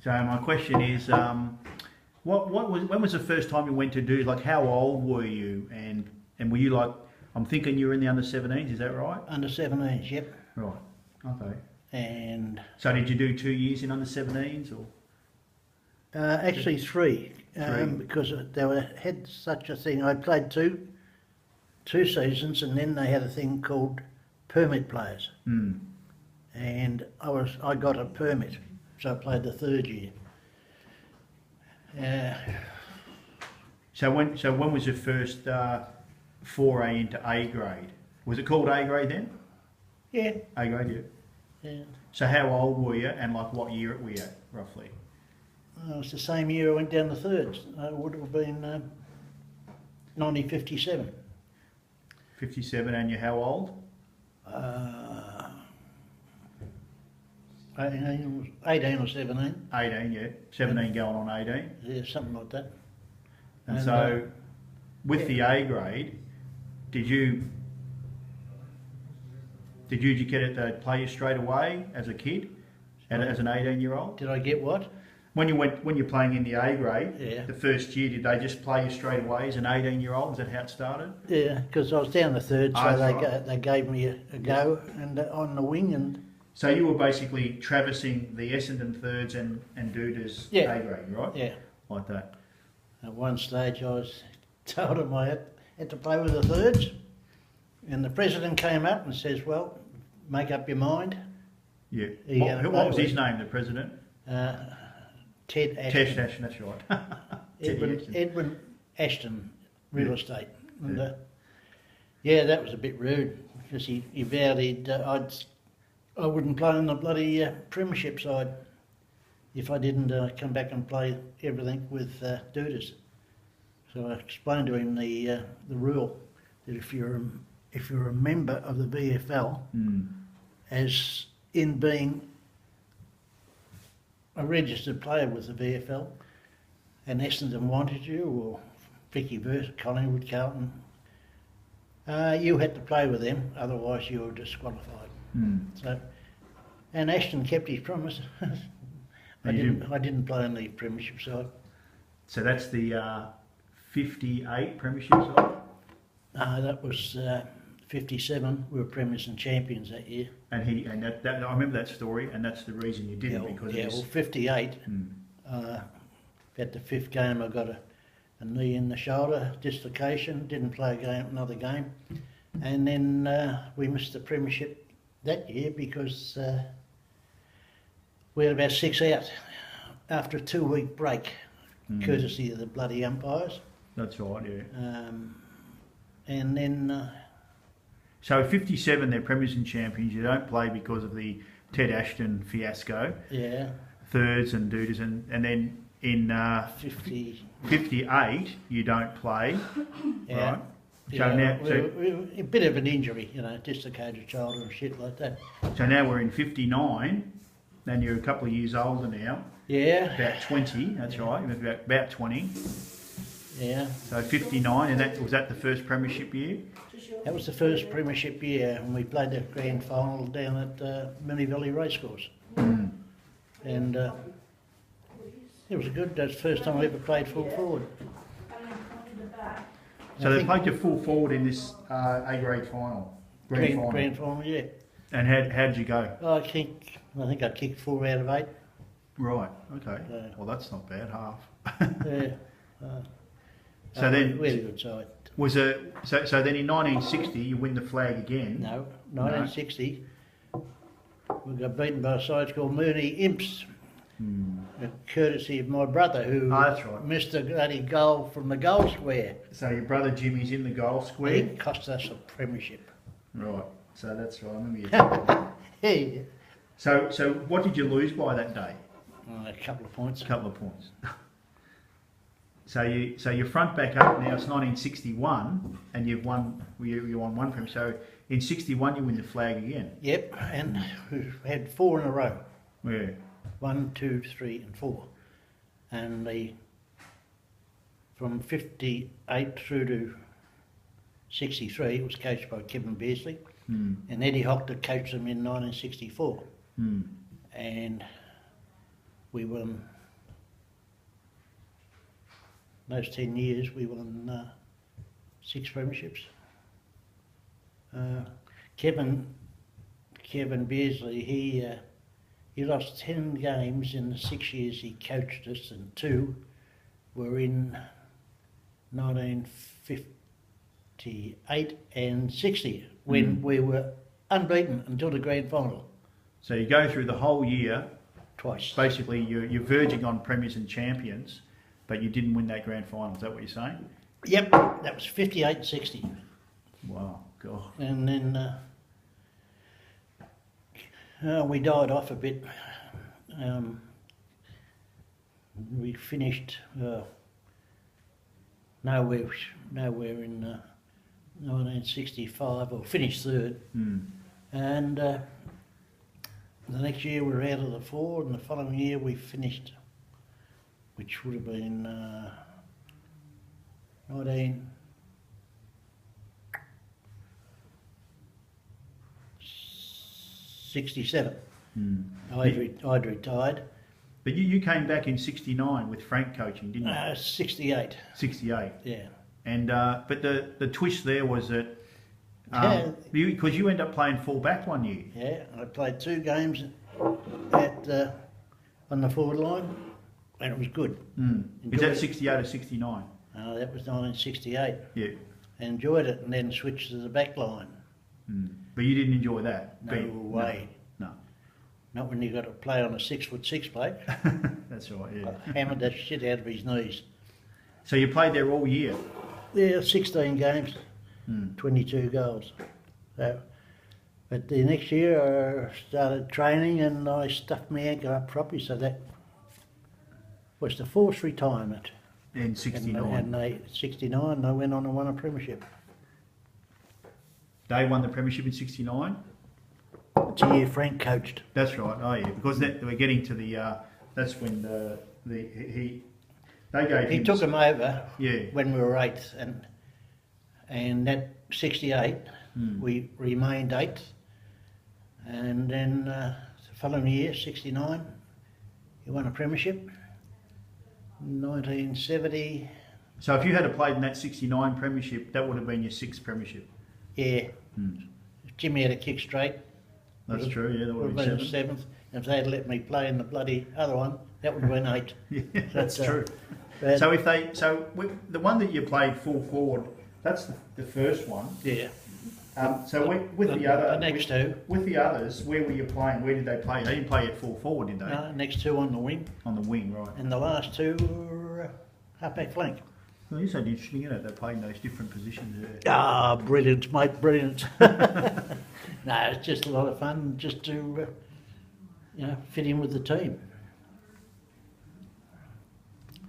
So my question is, when was the first time you went to do, like, how old were you, and were you like, I'm thinking you were in the under-17s, is that right? Under-17s, yep. Right, okay. And so did you do 2 years in under-17s, or? actually three, Three. because had such a thing. I played two seasons, and then they had a thing called permit players. Mm. And I got a permit, so I played the third year. So when was your first foray into A grade? Was it called A grade then? Yeah. A grade, yeah. Yeah. So how old were you, and like what year were you at, roughly? It was the same year I went down the thirds. It would have been 1957. 57, and you're how old? 18 or 17. 18, yeah. 17 going on 18. Yeah, something like that. And so, with the A grade, did you get it to play you straight away as a kid, as an 18-year-old? Did I get what? When you're playing in the A grade, yeah. The first year, did they just play you straight away as an 18-year-old? Is that how it started? Yeah, because I was down the third, so right. they gave me a go and on the wing. And so you were basically traversing the Essendon thirds and Duda's A grade, right? Yeah. Like that. At one stage I was told him I had to play with the thirds, and the president came up and says, well, make up your mind. Yeah. What was his name, the president? Ted Ashton. Ted Ashton, that's right. Edwin Ashton, real estate. And, that was a bit rude, because he vowed I wouldn't play on the bloody premiership side if I didn't come back and play everything with Dudas. So I explained to him the rule that if you're a member of the VFL, as in being a registered player with the VFL, and Essendon wanted you, or Vicky versus Collingwood, Carlton, you had to play with them, otherwise you were disqualified. So, and Ashton kept his promise. I didn't play on the premiership side. So that's the 58 premiership side? That was 57. We were premiers and champions that year. And I remember that story, and that's the reason you didn't, well, 58. At the fifth game, I got a knee in the shoulder, dislocation. Didn't play another game, and then we missed the premiership that year because we had about 6 out after a 2-week break, courtesy of the bloody umpires. That's right, yeah. And then. So 57, they're premiers and champions. You don't play because of the Ted Ashton fiasco. Yeah. Thirds and Dudas, and then in 58, you don't play. Yeah. Right? Yeah, a bit of an injury, dislocated shoulder and shit like that. So now we're in 59, and you're a couple of years older now. Yeah. About 20, that's right. You're about 20. Yeah. So 59, and was that the first premiership year? That was the first premiership year, and we played the grand final down at Mini Valley Racecourse. And it was good. That's the first time I ever played full forward. So they played you full forward in this A grade final, grand final, yeah. And how did you go? I think I kicked 4 out of 8. Right. Okay. Well, that's not bad. Half. Yeah. So then, really good side. Was it so then in 1960 you win the flag again? No, 1960 we got beaten by a side called Mooney Imps, courtesy of my brother who that's right. missed a bloody goal from the goal square. So your brother Jimmy's in the goal square. It cost us a premiership. Right. So that's right. I remember you telling me. Yeah. So what did you lose by that day? A couple of points. A couple of points. So you're front back up now. It's 1961, and you've won. You won one premiership. So in 61 you win the flag again. Yep, and we had 4 in a row. Yeah. 1, 2, 3, and 4, and from 58 through to 63, it was coached by Kevin Beardsley, and Eddie Hockter coached them in 1964, and we won those 10 years we won 6 premierships. Kevin Beardsley, he lost 10 games in the 6 years he coached us, and 2 were in 1958 and 60 when we were unbeaten until the grand final. So you go through the whole year. Twice. Basically, you're verging on premiers and champions, but you didn't win that grand final. Is that what you're saying? Yep, that was 58 and 60. Wow, God. And then we died off a bit. We finished nowhere in 1965, or finished third. And the next year we were out of the 4, and the following year we finished, which would have been 1967. I'd retired. But you came back in 69 with Frank coaching, didn't you? 68. 68. Yeah. And but the twist there was that because you ended up playing full back one year. Yeah, I played 2 games at on the forward line, and it was good. Is that 68 or 69? That was 1968. Yeah. Enjoyed it, and then switched to the back line. But you didn't enjoy that? No way. No. Not when you got to play on a 6'6" bloke. That's right, yeah. I hammered that shit out of his knees. So you played there all year? Yeah, 16 games, 22 goals. So, but the next year I started training and I stuffed my ankle up properly, so that was the forced retirement. In 69? And 69, I went on and won a premiership. They won the premiership in 69? It's a year Frank coached. That's right, oh yeah, because we're getting to the, that's when they gave He him... took him over Yeah. when we were 8th, and that 68 we remained 8th, and then the following year, 69, he won a premiership. 1970. So if you had played in that 69 premiership, that would have been your 6th premiership? Yeah. If Jimmy had a kick straight. That's true, yeah, that would have been been 7th. And if they had let me play in the bloody other one, that would have been 8. Yeah, that's true. But So the one that you played full forward, that's the first one. yeah. So with the other, the next 2. with the others, where were you playing? Where did they play? They didn't play at full forward, did they? No, next 2 on the wing, On the wing, right. and the last 2 were half-back flank. Well, you said interesting, isn't it? They played in those different positions there. Ah, brilliant, mate, brilliant. No, it's just a lot of fun just to, fit in with the team.